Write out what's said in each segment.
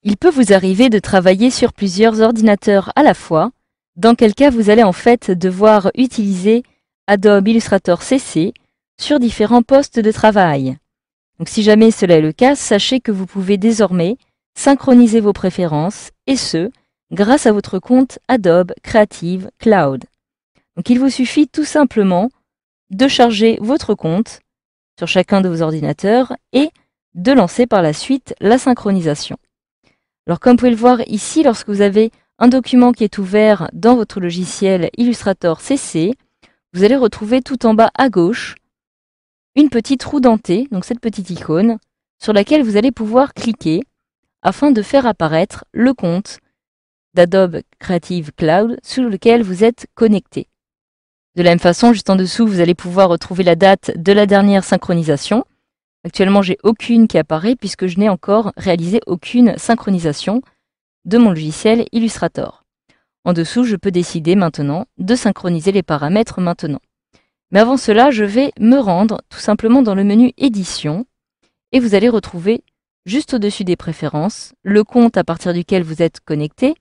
Il peut vous arriver de travailler sur plusieurs ordinateurs à la fois, dans quel cas vous allez en fait devoir utiliser Adobe Illustrator CC sur différents postes de travail. Donc si jamais cela est le cas, sachez que vous pouvez désormais synchroniser vos préférences, et ce, grâce à votre compte Adobe Creative Cloud. Donc il vous suffit tout simplement de charger votre compte sur chacun de vos ordinateurs et de lancer par la suite la synchronisation. Alors comme vous pouvez le voir ici, lorsque vous avez un document qui est ouvert dans votre logiciel Illustrator CC, vous allez retrouver tout en bas à gauche une petite roue dentée, donc cette petite icône, sur laquelle vous allez pouvoir cliquer afin de faire apparaître le compte d'Adobe Creative Cloud sur lequel vous êtes connecté. De la même façon, juste en dessous, vous allez pouvoir retrouver la date de la dernière synchronisation. Actuellement, j'ai aucune qui apparaît puisque je n'ai encore réalisé aucune synchronisation de mon logiciel Illustrator. En dessous, je peux décider maintenant de synchroniser les paramètres maintenant. Mais avant cela, je vais me rendre tout simplement dans le menu Édition et vous allez retrouver juste au-dessus des préférences le compte à partir duquel vous êtes connecté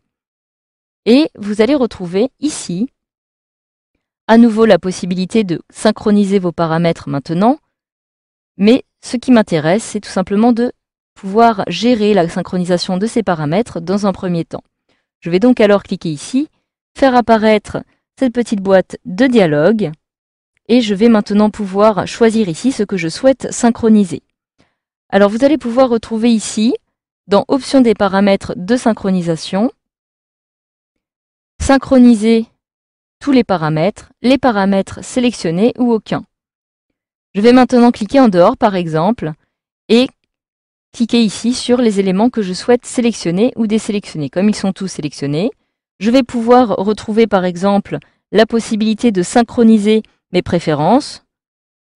et vous allez retrouver ici à nouveau la possibilité de synchroniser vos paramètres maintenant, mais ce qui m'intéresse, c'est tout simplement de pouvoir gérer la synchronisation de ces paramètres dans un premier temps. Je vais donc alors cliquer ici, faire apparaître cette petite boîte de dialogue, et je vais maintenant pouvoir choisir ici ce que je souhaite synchroniser. Alors vous allez pouvoir retrouver ici, dans Options des paramètres de synchronisation, synchroniser tous les paramètres sélectionnés ou aucun. Je vais maintenant cliquer en dehors par exemple et cliquer ici sur les éléments que je souhaite sélectionner ou désélectionner. Comme ils sont tous sélectionnés, je vais pouvoir retrouver par exemple la possibilité de synchroniser mes préférences.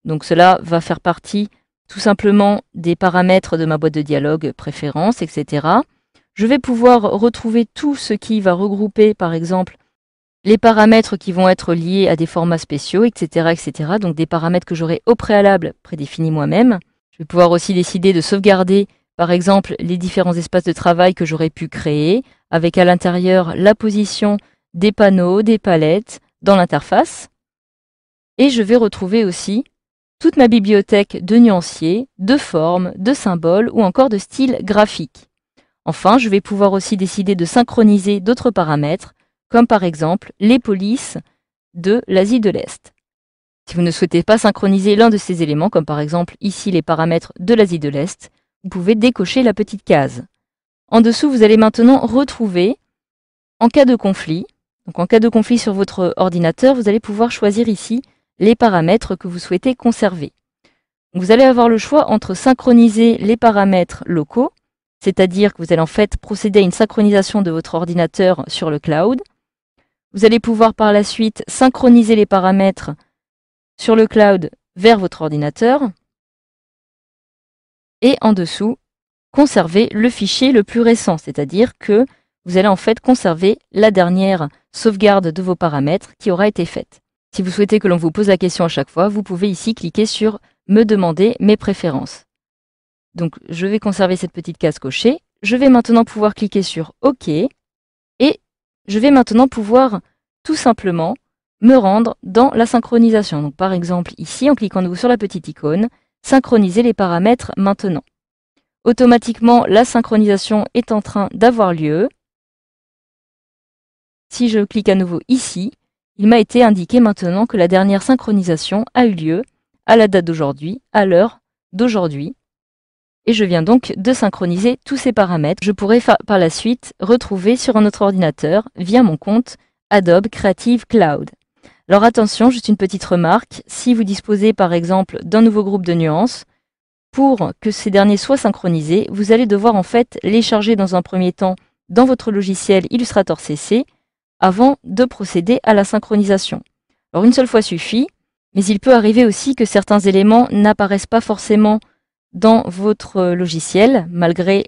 Donc cela va faire partie tout simplement des paramètres de ma boîte de dialogue, préférences, etc. Je vais pouvoir retrouver tout ce qui va regrouper par exemple les paramètres qui vont être liés à des formats spéciaux, etc., etc. Donc des paramètres que j'aurai au préalable prédéfinis moi-même. Je vais pouvoir aussi décider de sauvegarder, par exemple, les différents espaces de travail que j'aurais pu créer, avec à l'intérieur la position des panneaux, des palettes, dans l'interface. Et je vais retrouver aussi toute ma bibliothèque de nuanciers, de formes, de symboles ou encore de styles graphiques. Enfin, je vais pouvoir aussi décider de synchroniser d'autres paramètres, comme par exemple les polices de l'Asie de l'Est. Si vous ne souhaitez pas synchroniser l'un de ces éléments, comme par exemple ici les paramètres de l'Asie de l'Est, vous pouvez décocher la petite case. En dessous, vous allez maintenant retrouver, en cas de conflit, donc en cas de conflit sur votre ordinateur, vous allez pouvoir choisir ici les paramètres que vous souhaitez conserver. Vous allez avoir le choix entre synchroniser les paramètres locaux, c'est-à-dire que vous allez en fait procéder à une synchronisation de votre ordinateur sur le cloud. Vous allez pouvoir par la suite synchroniser les paramètres sur le cloud vers votre ordinateur. Et en dessous, conserver le fichier le plus récent, c'est-à-dire que vous allez en fait conserver la dernière sauvegarde de vos paramètres qui aura été faite. Si vous souhaitez que l'on vous pose la question à chaque fois, vous pouvez ici cliquer sur « Me demander mes préférences ». Donc je vais conserver cette petite case cochée. Je vais maintenant pouvoir cliquer sur « OK » et je vais maintenant pouvoir tout simplement me rendre dans la synchronisation. Donc par exemple ici, en cliquant de nouveau sur la petite icône, synchroniser les paramètres maintenant. Automatiquement, la synchronisation est en train d'avoir lieu. Si je clique à nouveau ici, il m'a été indiqué maintenant que la dernière synchronisation a eu lieu à la date d'aujourd'hui, à l'heure d'aujourd'hui. Et je viens donc de synchroniser tous ces paramètres. Je pourrai par la suite retrouver sur un autre ordinateur via mon compte Adobe Creative Cloud. Alors attention, juste une petite remarque, si vous disposez par exemple d'un nouveau groupe de nuances, pour que ces derniers soient synchronisés, vous allez devoir en fait les charger dans un premier temps dans votre logiciel Illustrator CC avant de procéder à la synchronisation. Alors une seule fois suffit, mais il peut arriver aussi que certains éléments n'apparaissent pas forcément dans votre logiciel, malgré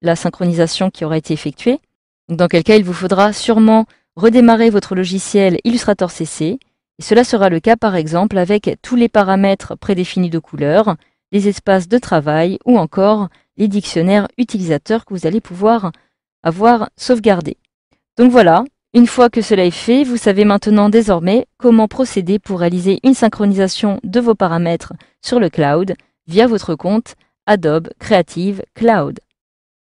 la synchronisation qui aura été effectuée. Dans quel cas, il vous faudra sûrement redémarrer votre logiciel Illustrator CC, et cela sera le cas par exemple avec tous les paramètres prédéfinis de couleurs, les espaces de travail ou encore les dictionnaires utilisateurs que vous allez pouvoir avoir sauvegardés. Donc voilà, une fois que cela est fait, vous savez maintenant désormais comment procéder pour réaliser une synchronisation de vos paramètres sur le cloud via votre compte Adobe Creative Cloud.